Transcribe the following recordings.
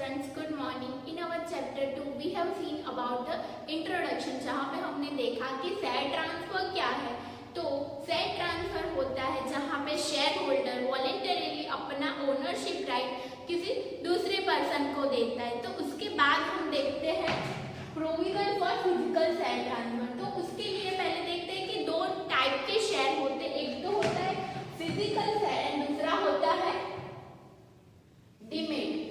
friends, good morning. In our chapter 2 we have seen about the introduction, जहाँ पे हमने देखा कि शेयर ट्रांसफर क्या है। तो शेयर ट्रांसफर होता है जहाँ पे शेयर होल्डर वॉलेंटरीली अपना ओनरशिप राइट किसी दूसरे पर्सन को देता है। तो उसके बाद हम देखते हैं provision for physical share transfer. तो उसके लिए पहले देखते हैं कि दो टाइप के शेयर होते हैं, एक तो होता है फिजिकल शेयर एंड दूसरा होता है डिमेट।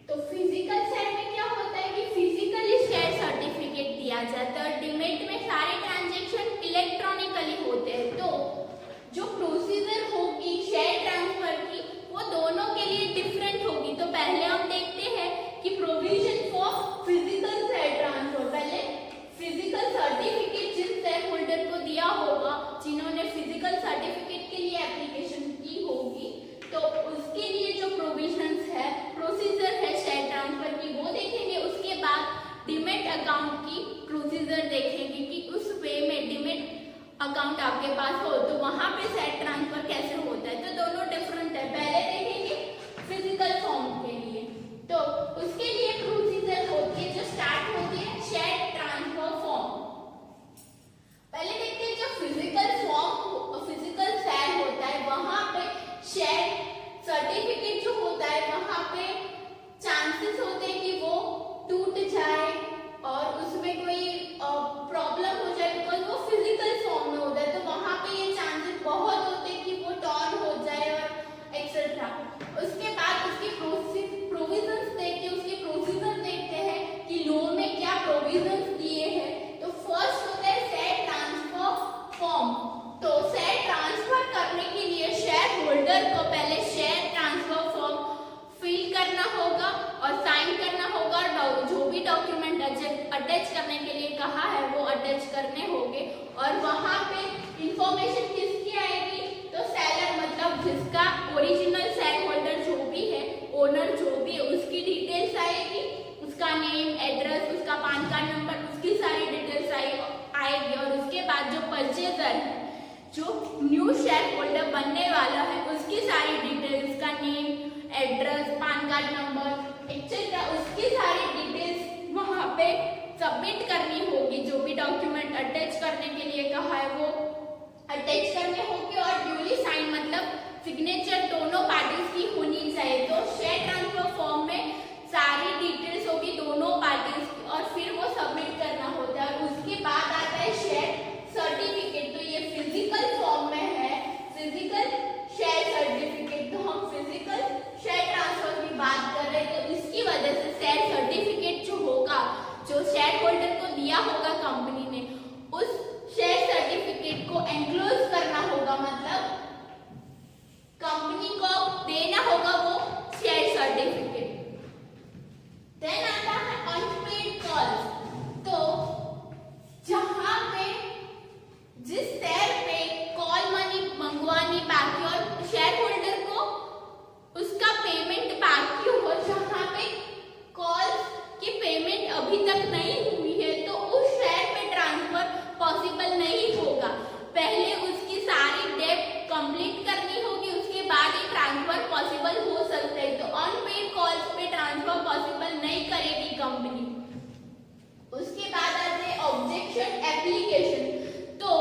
तो फिजिकल शेयर में क्या होता है कि फिजिकली शेयर सर्टिफिकेट दिया जाता है और डिमेट में सारे ट्रांजैक्शन इलेक्ट्रॉनिकली होते हैं। तो जो प्रोसीजर होगी शेयर ट्रांसफर की वो दोनों के लिए डिफरेंट होगी। तो पहले हम देखते हैं कि provision for physical share transfer. पहले फिजिकल सर्टिफिकेट जिस शेयर होल्डर को दिया होगा, जिन्होंने फिजिकल सर्टिफिकेट के लिए एप्लीकेशन की होगी, तो उसके लिए जो प्रोविजंस है, प्रोसीजर है शेयर ट्रांसफर की, वो देखेंगे। उसके बाद डिमेट अकाउंट की प्रोसीजर देखेंगे कि उस वे में डिमेट अकाउंट आपके पास हो तो वहां पे शेयर ट्रांसफर कैसे होता है। तो दोनों डिफरेंट है। पहले देखेंगे फिजिकल फॉर्म के लिए। तो उसके लिए प्रोसीजर होती है जो स्टार्ट होती है शेयर ट्रांसफर फॉर्म। पहले देखते हैं जो फिजिकल फॉर्म फिजिकल शेयर होता है, वहां पे शेयर सर्टिफिकेट जो होता है वहां पे चांसेस होते हैं कि वो टूट जाए और उसमें कोई प्रॉब्लम हो जाए, बिकॉज वो फिजिकल फॉर्म में होता है। तो वहां पे ये चांसेस बहुत होते हैं कि वो टॉर्न हो जाए और एक्सेट्रा। उसके बाद उसकी प्रोविजंस देखते हैं, उसके प्रोसीजर देखते हैं कि लॉ में क्या प्रोविजंस दिए हैं। तो फर्स्ट होता है शेयर ट्रांसफर फॉर्म। तो शेयर ट्रांसफर करने के लिए शेयर होल्डर को पहले शेयर ट्रांसफर फॉर्म फिल करना होगा और साइन करना होगा और जो भी डॉक्यूमेंट अटैच करने के लिए कहा है वो अटैच करने होंगे। और वहां पे इंफॉर्मेशन किसकी आएगी, तो सेलर मतलब जिसका ओरिजिनल शेयर होल्डर जो भी है, ओनर जो भी है, उसकी डिटेल्स आएगी, उसका नेम, एड्रेस, उसका पैन कार्ड नंबर, उसकी सारी डिटेल्स आएगी। और उसके बाद जो परचेजर है, जो न्यू शेयर होल्डर बनने वाला है, उसकी सारी डिटेल्स, उसका name, address, pan card number etcetera, उसकी सारी डिटेल्स वहां पे सबमिट करनी होगी। जो भी डॉक्यूमेंट अटैच करने के लिए कहा है वो अटैच करने होंगे और ड्यूली साइन मतलब सिग्नेचर दोनों पार्टीज की होनी चाहिए। तो शेयर ट्रांसफर फॉर्म में सारी डिटेल्स होगी दोनों पार्टीज की और फिर वो सबमिट करना होता है। और उसके बाद आता है शेयर सर्टिफिकेट। तो ये फिजिकल फॉर्म में है, फिजिकल शेयर सर्टिफिकेट। तो हम फिजिकल शेयर ट्रांसफर की बात कर रहे हैं, तो इसकी वजह से शेयर सर्टिफिकेट जो होगा, जो शेयर होल्डर को दिया होगा कंपनी ने, उस शेयर सर्टिफिकेट को एनक्लोज करना होगा, मतलब कंपनी को देना होगा वो शेयर सर्टिफिकेट। देन आता है अनपेड कॉल्स। तो जहां पे जिस शेयर पे कॉल मनी मंगवानी बाकी और शेयर होल्डर को उसका पेमेंट बाकी हो, जहां पे कॉल की पेमेंट अभी तक नहीं हुई है, तो उस शेयर पे ट्रांसफर पॉसिबल नहीं होगा। पहले उसकी सारी डेट कंप्लीट करनी होगी, उसके बाद ही ट्रांसफर पॉसिबल हो सकता है। तो अनपेड कॉल्स पे ट्रांसफर पॉसिबल नहीं करेगी कंपनी। उसके बाद आते हैं ऑब्जेक्शन एप्लीकेशन। तो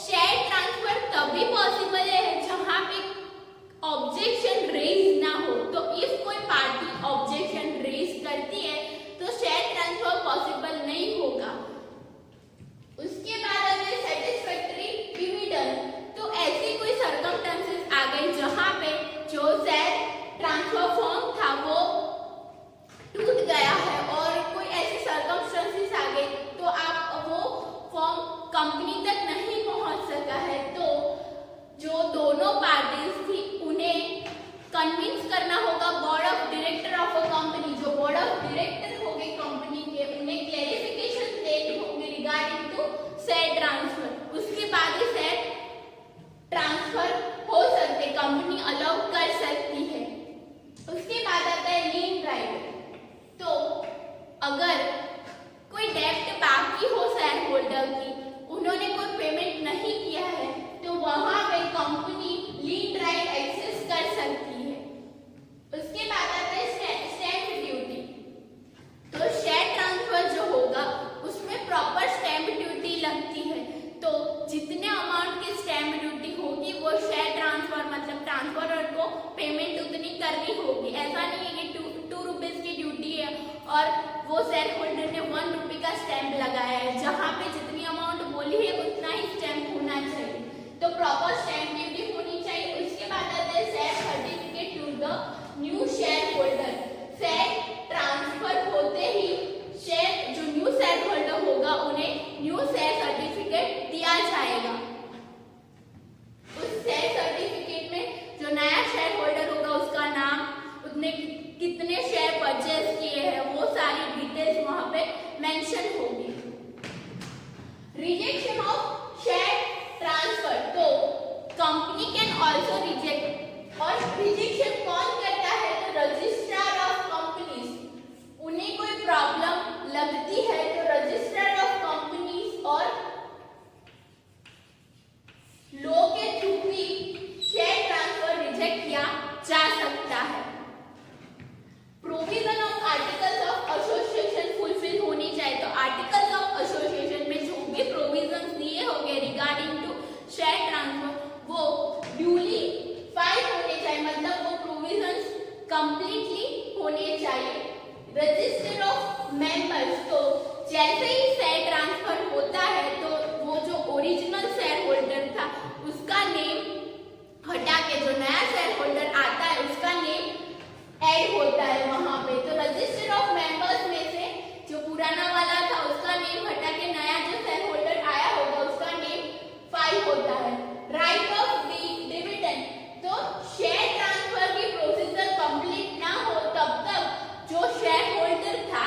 शेयर ट्रांसफर तभी पॉसिबल है जहां पे ऑब्जेक्शन रेज ना हो। तो इफ कोई पार्टी ऑब्जेक्शन रेज करती है तो शेयर ट्रांसफर पॉसिबल नहीं होगा। उसके बाद आते हैं सैटिस्फैक्टरी डिविडेंड। तो ऐसी कोई सर्कमस्टेंसेस आ गई जहां पे जो शेयर ट्रांसफर फॉर्म था वो टूट गया है और कोई ऐसी सर्कमस्टेंसेस आ गई तो आप वो फॉर्म कंपनी तक नहीं पहुंच सका है, तो जो दोनों पार्टीज थी उन्हें कन्विंस करना होगा board of director of a company. जो बोर्ड ऑफ डायरेक्टर होंगे कंपनी के, उन्हें क्लैरिफिकेशन देनी होगी रिगार्डिंग टू शेयर ट्रांसफर। उसके बाद ही शेयर ट्रांसफर हो सकते, कंपनी अलाउ कर सकती है। उसके बाद आता है लीन राइट। तो अगर कोई डेब्ट बाकी हो शेयर होल्डर की, उन्होंने कोई और वो शेयर होल्डर ने 1 रुपये का स्टैंप लगाया है, जहाँ पे जितनी अमाउंट बोली है उतना ही स्टैंप होना चाहिए, तो प्रॉपर स्टैंप ड्यूटी होनी चाहिए। उसके बाद आता है share certificate to the new shareholder. Share transfer होते ही शेयर जो न्यू शेयर होल्डर होगा उन्हें न्यू शेयर सर्टिफिकेट दिया जाएगा। उस शेयर सर्टिफिकेट में जो नया शेयर होल्डर होगा उसका नाम, उसने कितने शेयर परचेज किए हैं, वो सारी डिटेल्स वहां पे मेंशन होगी। रिजेक्शन ऑफ शेयर ट्रांसफर, तो कंपनी कैन आल्सो रिजेक्ट, और रिजेक्शन कौन करता है, तो रजिस्ट्रार ऑफ कंपनीज। उन्हें कोई प्रॉब्लम लगती है तो रजिस्ट्रार ऑफ कंपनीज और लॉ के थ्रू भी शेयर ट्रांसफर रिजेक्ट किया जा सकता है। Provision of articles of association fulfil होनी चाहिए, तो आर्टिकल्स ऑफ एसोसिएशन में जो भी प्रोविजंस दिए होंगे रिगार्डिंग टू शेयर ट्रांसफर वो ड्यूली फाइल होने चाहिए, मतलब वो प्रोविजंस कंप्लीटली होने चाहिए। रजिस्टर ऑफ मेंबर्स, तो जैसे ही शेयर ट्रांसफर होता है तो वो जो ओरिजिनल शेयर होल्डर था उसका नेम हटा के जो नया शेयर होल्डर आता है उसका नेम ऐड होता है वहां पे। तो रजिस्टर ऑफ मेंबर्स में से जो पुराना वाला था उसका नेम हटा के नया जो शेयर होल्डर आया होगा उसका नेम फाइल होता है। राइट ऑफ डिविडेंड, तो शेयर ट्रांसफर की प्रोसीजर कंप्लीट ना हो तब तक जो शेयर होल्डर था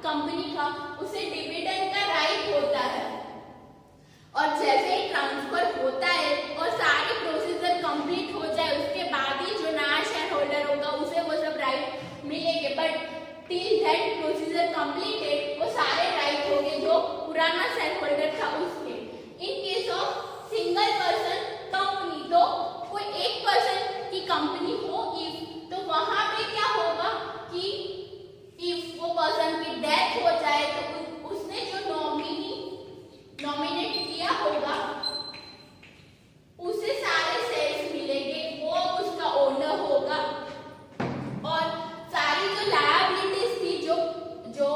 कंपनी का उसे डिविडेंड का राइट होता है, और जैसे ही ट्रांसफर होता है और सारी प्रोसीजर कंप्लीट हो जाए उसके बाद ही जो नया शेयर होल्डर होगा उसे वो सब राइट मिलेंगे। But till that procedure completed वो सारे राइट होंगे जो पुराना शेयर होल्डर था उसके। In case of single person company, तो कोई एक पर्सन की कंपनी हो इफ, तो वहां पे क्या होगा कि इफ वो पर्सन की डेथ हो जाए तो उसने जो नॉमिनेट किया होगा उसे सारे शेयर्स मिलेंगे, वो उसका ओनर होगा, और सारी जो लायबिलिटीज थी जो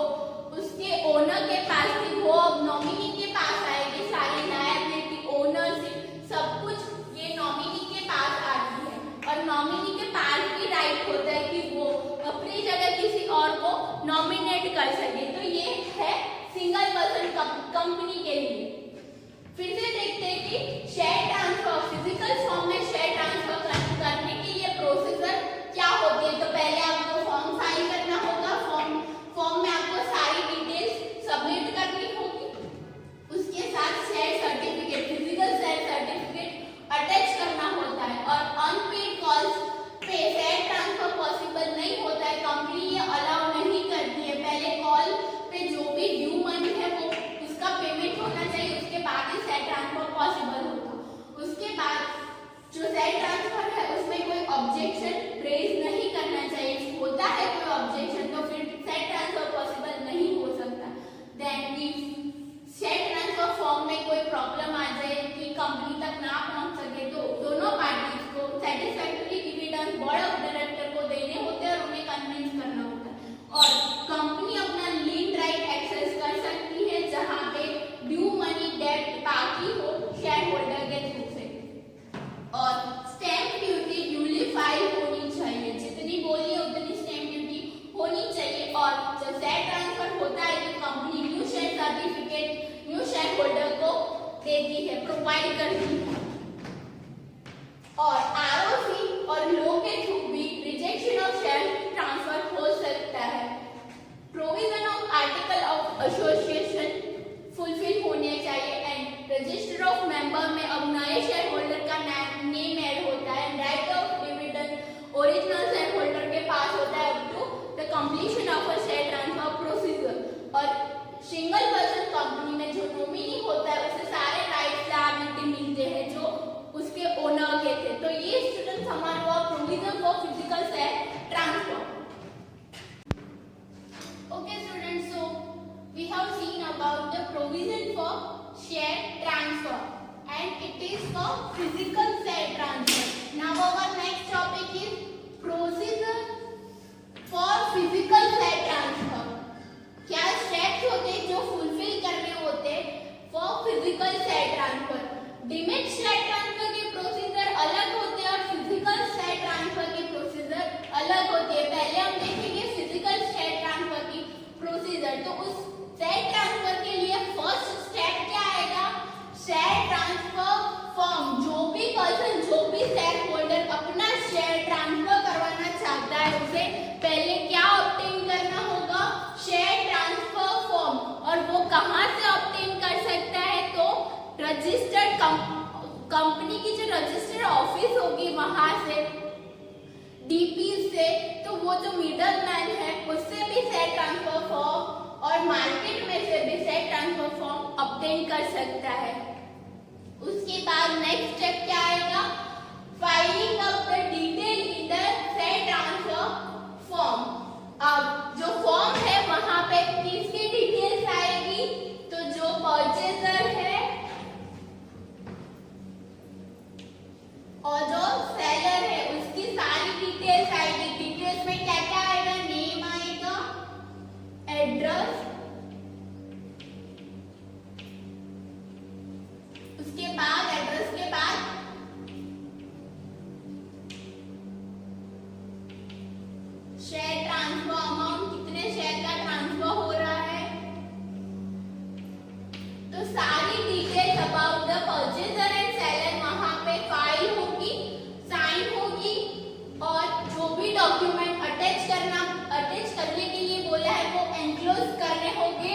उसके ओनर के पास थी वो अब नॉमिनी के पास आएगी। सारी लायबिलिटी, ओनरशिप, सब कुछ ये नॉमिनी के पास आती है, और नॉमिनी के पास भी राइट होता है कि वो अपनी जगह किसी और को नॉमिनेट कर सके। तो ये है सिंगल पर्सन कंपनी के लिए। फिर से देखते हैं कि शेयर ट्रांसफर, फिजिकल फॉर्म में शेयर ट्रांसफर करने के लिए प्रोसीजर क्या होती है। तो पहले आपको फॉर्म साइन करना होगा, फॉर्म में आपको सारी डिटेल्स सबमिट करनी होगी, उसके साथ share certificate, physical share certificate attach करना होता है। और अनपेड कॉल्स पे शेयर ट्रांसफर पॉसिबल नहीं होता है, कंपनी ये अलाउ नहीं करती है। पहले कॉल पे जो भी ड्यू मनी है वो उसका पेमेंट होना चाहिए, उसके बाद ही शेयर ट्रांसफर पॉसिबल होगा। उसके बाद जो शेयर ट्रांसफर है उसमें कोई ऑब्जेक्शन रेज नहीं करना चाहिए, होता है कोई ऑब्जेक्शन तो फिर शेयर ट्रांसफर पॉसिबल नहीं हो सकता। Then if share transfer form में कोई प्रॉब्लम आ जाए कि कंपनी तक ना पहुंच सके तो दोनों पार्टीज को satisfactory dividend board of director को देने होते हैं और उन्हें कन्विंस करना होता है, और कंपनी अपना लीन राइट एक्सेस कर सकती है जहां पे ड्यू मनी डेट बाकी हो शेयर होल्डर के थ्रू से। और स्टैंप ड्यूटी ड्यूली फाइल होनी चाहिए, जितनी बोली है उतनी स्टैंप ड्यूटी होनी चाहिए। और जब शेयर ट्रांसफर होता है तो company new share certificate new share holder को देती है, प्रोवाइड करती है। और आरओसी और लॉ के थ्रू भी रिजेक्शन ऑफ शेयर ट्रांसफर हो सकता है। Provision of article of association fulfil होने चाहिए, एंड रजिस्टर ऑफ मेंबर में अब नए शेयर होल्डर का नेम ऐड होता है। Right of dividend original shareholder के पास होता है up to the completion of a share transfer procedure. और सिंगल पर्सन कंपनी में जो नॉमिनी होता है उसे सारे राइट्स लायबिलिटी मिलते हैं जो उसके ओनर के थे। तो ये स्टूडेंट्स हमारा हुआ provision for physical share transfer. Okay students, so we have seen about the provision for share transfer and it is for physical share transfer. Now our next topic is procedure for physical share transfer. For physical share transfer. Demat share transfer के procedure अलग होते हैं और physical share transfer की procedure अलग होती है। पहले हम देखेंगे फिजिकल शेयर ट्रांसफर की प्रोसीजर। तो उस शेयर ट्रांसफर के लिए फर्स्ट स्टेप क्या आएगा? Share transfer form. जो भी पर्सन, जो भी शेयर होल्डर अपना शेयर ट्रांसफर करवाना चाहता है उसे पहले क्या ऑब्टेन करना होगा? Share transfer form. और वो कहाँ से ऑब्टेन कर सकता है? तो रजिस्टर्ड कंपनी की जो रजिस्टर्ड ऑफिस होगी वहां से, डीपी से। तो वो जो मिडल मैन है उससे भी शेयर ट्रांसफर फॉर्म और मार्केट में से भी शेयर ट्रांसफर फॉर्म ऑब्टेन कर सकता है। उसके बाद नेक्स्ट स्टेप क्या आएगा? Filing of the detail in the share transfer form. अब जो फॉर्म है वहां पे किसकी डिटेल्स आएगी? तो जो परचेजर है और जो सेलर है उसकी सारी डिटेल्स आएगी। डिटेल्स में क्या क्या आएगा? नेम आएगा, एड्रेस, उसके बाद एड्रेस के बाद शेयर ट्रांसफर अमाउंट, कितने शेयर का ट्रांसफर हो रहा है। तो सारी details about the purchaser and seller वहां पे फाइल होगी, साइन होगी और जो भी डॉक्यूमेंट अटैच करने के लिए बोला है वो एनक्लोज करने होंगे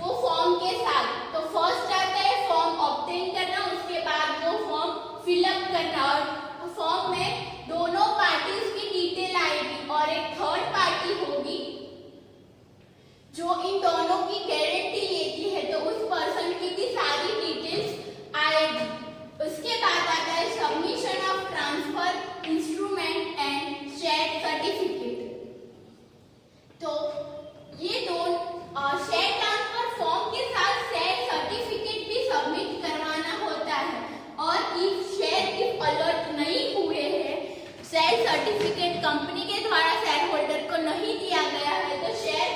वो फॉर्म के साथ। तो फर्स्ट आता है फॉर्म ऑब्टेन करना, उसके बाद वो फॉर्म फिलअप करना। और फॉर्म में दोनों पार्टीज की डिटेल आएगी और एक थर्ड पार्टी होगी जो इन दोनों की गारंटी लेती है। तो उस पर्सन की भी सारी डिटेल्स आएगी। उसके बाद आता है submission of transfer instrument and share certificate. तो ये दोनों शेयर ट्रांसफर फॉर्म के साथ शेयर सर्टिफिकेट भी सबमिट करवाना होता है। और इफ अलर्ट नहीं हुए हैं, शेयर सर्टिफिकेट कंपनी के द्वारा शेयर होल्डर को नहीं दिया गया है, तो share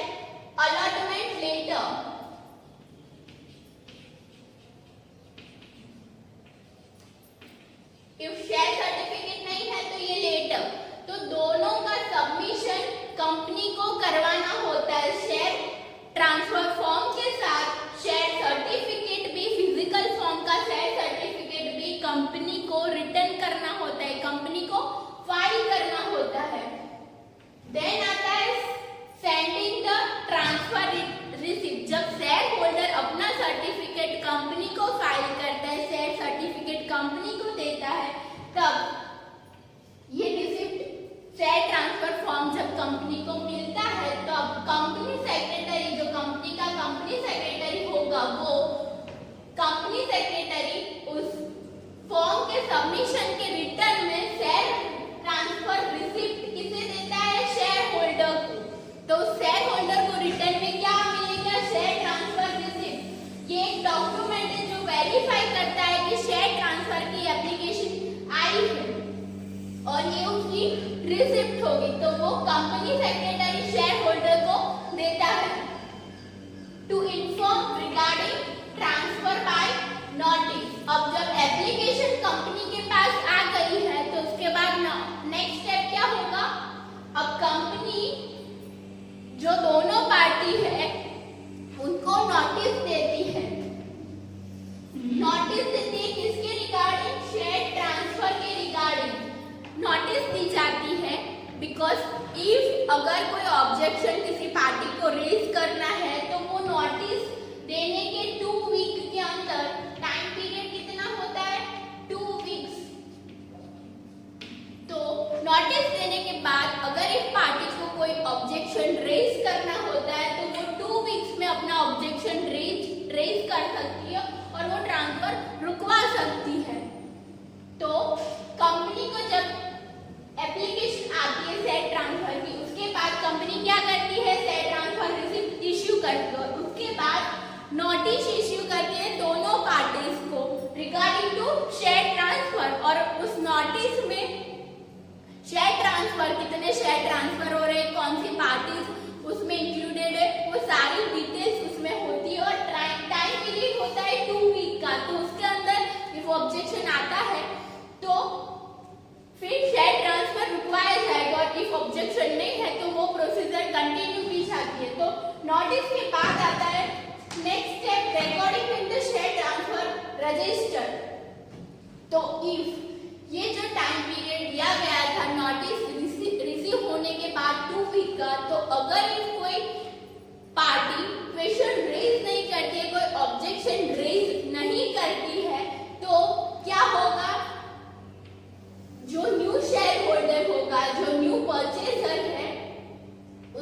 allotment letter if share certificate नहीं है तो ये लेटर, तो दोनों का सबमिशन कंपनी को करवाना होता है। शेयर ट्रांसफर फॉर्म के साथ शेयर सर्टिफिकेट भी, फिजिकल फॉर्म का शेयर सर्टिफिकेट भी कंपनी को रिटर्न करना होता है, कंपनी को फाइल करना होता है। देन आता है सेंडिंग द ट्रांसफर रिसिप्ट। जब शेयर होल्डर अपना सर्टिफिकेट कंपनी को फाइल करता है, शेयर सर्टिफिकेट कंपनी को देता है, तब ये रिसिप्ट शेयर ट्रांसफर फॉर्म जब कंपनी को मिलता है तब कंपनी सेक्रेटरी, जो कंपनी का कंपनी सेक्रेटरी होगा, वो कंपनी सेक्रेटरी उस फॉर्म के सबमिशन के रिटर्न में शेयर ट्रांसफर रिसिप्ट किसे देता है? शेयर होल्डर को। तो शेयर होल्डर को रिटर्न में क्या मिलेगा? Share transfer receipt. ये एक डॉक्यूमेंट है जो वेरीफाई करता है कि शेयर ट्रांसफर की एप्लीकेशन आई है और ये उसकी रिसिप्ट होगी। तो वो कंपनी सेक्रेटरी शेयर होल्डर को देता है। To inform regarding transfer by notice. अब जब एप्लीकेशन कंपनी के पास आ गई है तो उसके बाद नेक्स्ट स्टेप क्या होगा? अब कंपनी जो दोनों पार्टी है उनको नोटिस देती है। नोटिस देती है किसके रिगार्डिंग? शेयर ट्रांसफर के रिगार्डिंग नोटिस दी जाती है। बिकॉज इफ अगर कोई ऑब्जेक्शन किसी पार्टी को रेज करना है तो वो नोटिस देने के 2 वीक के अंदर, टाइम पीरियड कितना होता है? 2 वीक्स। तो नोटिस देने के बाद अगर एक पार्टी को कोई ऑब्जेक्शन रेज करना होता है तो वो 2 वीक्स में अपना ऑब्जेक्शन रेज कर सकती है और वो ट्रांसफर रुकवा सकती है। तो कंपनी को जब एप्लीकेशन आती है शेयर ट्रांसफर की, उसके बाद कंपनी क्या करती है? शेयर ट्रांसफर रिसिप्ट इश्यू करती है और उसके बाद वो ऑब्जेक्शन आता है तो फिर शेयर ट्रांसफर रुकवाया जाएगा, और इफ ऑब्जेक्शन नहीं है तो वो प्रोसीजर कंटिन्यू की जाती है। तो नोटिस के बाद आता है next step, recording in the share transfer register. तो इफ ये जो टाइम पीरियड दिया गया था नोटिस रिसीव होने के बाद 2 वीक का, तो अगर इफ कोई पार्टी क्वेश्चन रेज नहीं करती है, कोई ऑब्जेक्शन रेज नहीं करती है, तो क्या होगा, जो न्यू शेयर होल्डर होगा, जो न्यू परचेजर है,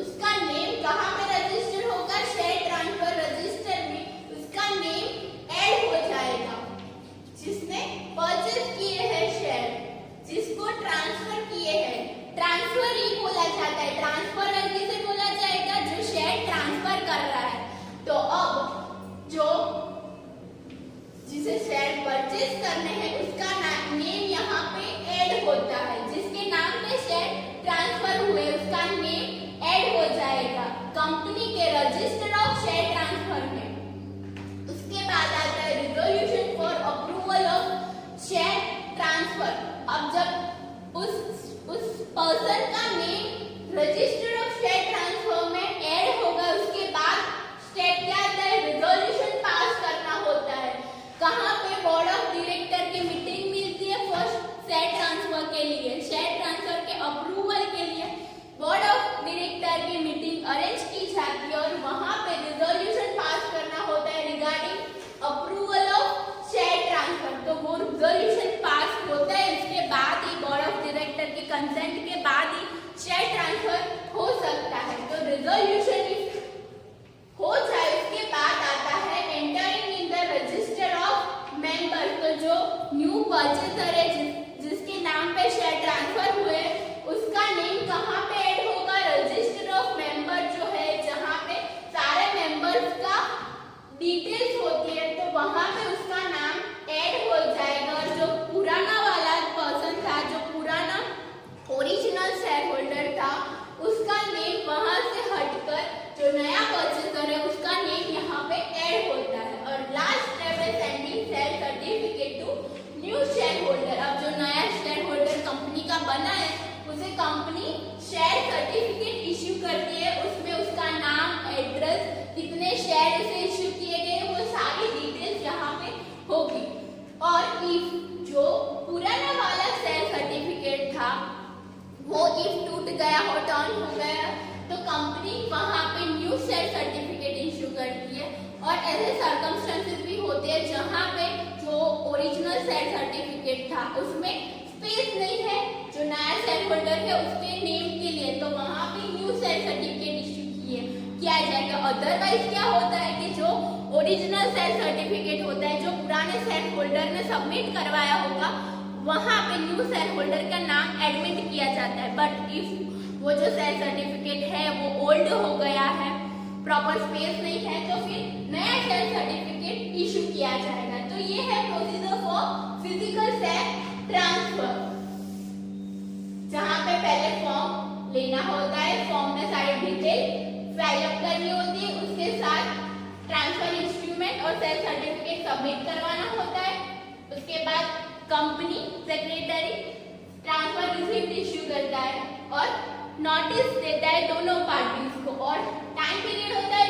उसका नेम कहाँ पे रजिस्टर होगा, शेयर ट्रांसफर रजिस्टर में उसका नेम ऐड हो जाएगा। जिसने परचेज किए हैं शेयर, जिसको ट्रांसफर किए हैं, ट्रांसफर ही बोला जाता है, ट्रांसफर किसे बोला जाएगा, जो शेयर ट्रांसफर कर रहा है। तो अब जो जिसे शेयर परचेज करने हैं उसका नेम यहाँ पे ऐड होता है, जिसके नाम पे शेयर ट्रांसफर हुए उसका नेम ऐड हो जाएगा कंपनी के रजिस्टर ऑफ शेयर ट्रांसफर में। उसके बाद आता है resolution for approval of share transfer. अब जब उस पर्सन का name register of share transfer में ऐड होगा, उसके बाद स्टेप क्या आता है, रिजोल्यूशन पास करना होता है। कहाँ पे, बोर्ड ऑफ डायरेक्टर की मीटिंग मिलती है फर्स्ट शेयर ट्रांसफर के लिए, शेयर ट्रांसफर के अप्रूवल के लिए बोर्ड ऑफ डायरेक्टर की मीटिंग अरेंज की जाती है, और वहां पे रिजोल्यूशन पास करना होता है regarding approval of share transfer. तो वो रिजोल्यूशन पास होता है, इसके बाद ही बोर्ड ऑफ डायरेक्टर के कंसेंट के बाद ही शेयर ट्रांसफर हो सकता है। तो रिजोल्यूशन हो जाए उसके बाद आता है entering in the register of members. तो जो न्यू परचेजर है, जिसके नाम पे शेयर ट्रांसफर हुए, उसका नेम कहाँ पे ऐड होगा, रजिस्टर ऑफ मेंबर जो है, जहाँ पे सारे मेंबर्स का डिटेल्स होती है, तो वहां पे उसका नाम ऐड हो जाएगा। और जो पुराना वाला पर्सन था, जो पुराना ओरिजिनल शेयर होल्डर था, उसका नेम वहां से हटकर जो नया परचेजर है उसका नेम यहाँ पे ऐड होता है। और लास्ट स्टेप है sending share certificate to new shareholder. अब जो नया शेयर होल्डर कंपनी का बना है, उसे कंपनी शेयर सर्टिफिकेट इश्यू करती है, उसमें उसका नाम, एड्रेस, कितने शेयर उसे इश्यू किए गए, वो सारी डिटेल्स यहाँ पे होगी। और इफ जो पुराना वाला शेयर सर्टिफिकेट था वो इफ टूट गया हो, टर्न हो गया, तो कंपनी वहां पे न्यू शेयर सर्टिफिकेट इश्यू करती है। और ऐसे सर्कमस्टेंसेस भी होते हैं जहां पे जो ओरिजिनल शेयर सर्टिफिकेट था उसमें स्पेस नहीं है, जो नया शेयर होल्डर है उसके नेम के लिए, तो वहां पे न्यू शेयर सर्टिफिकेट इश्यू किया जाएगा। अदरवाइज क्या होता है कि जो ओरिजिनल शेयर सर्टिफिकेट होता है, जो पुराने शेयर होल्डर ने सबमिट करवाया होगा, वहां पे न्यू शेयर होल्डर का नाम एडमिट किया जाता है। बट इफ वो जो शेयर सर्टिफिकेट है वो ओल्ड हो गया है, प्रॉपर स्पेस नहीं है, तो फिर नया शेयर सर्टिफिकेट इशू किया जाएगा। तो ये है procedure for physical share transfer, जहां पे पहले फॉर्म लेना होता है, फॉर्म में सारी डिटेल फाइल अप करनी होती है, उसके साथ ट्रांसफर इंस्ट्रूमेंट और शेयर सर्टिफिकेट सबमिट करवाना होता है। उसके बाद company secretary transfer receipt issue करता है और नोटिस देता है दोनों पार्टीज को, और टाइम पीरियड होता है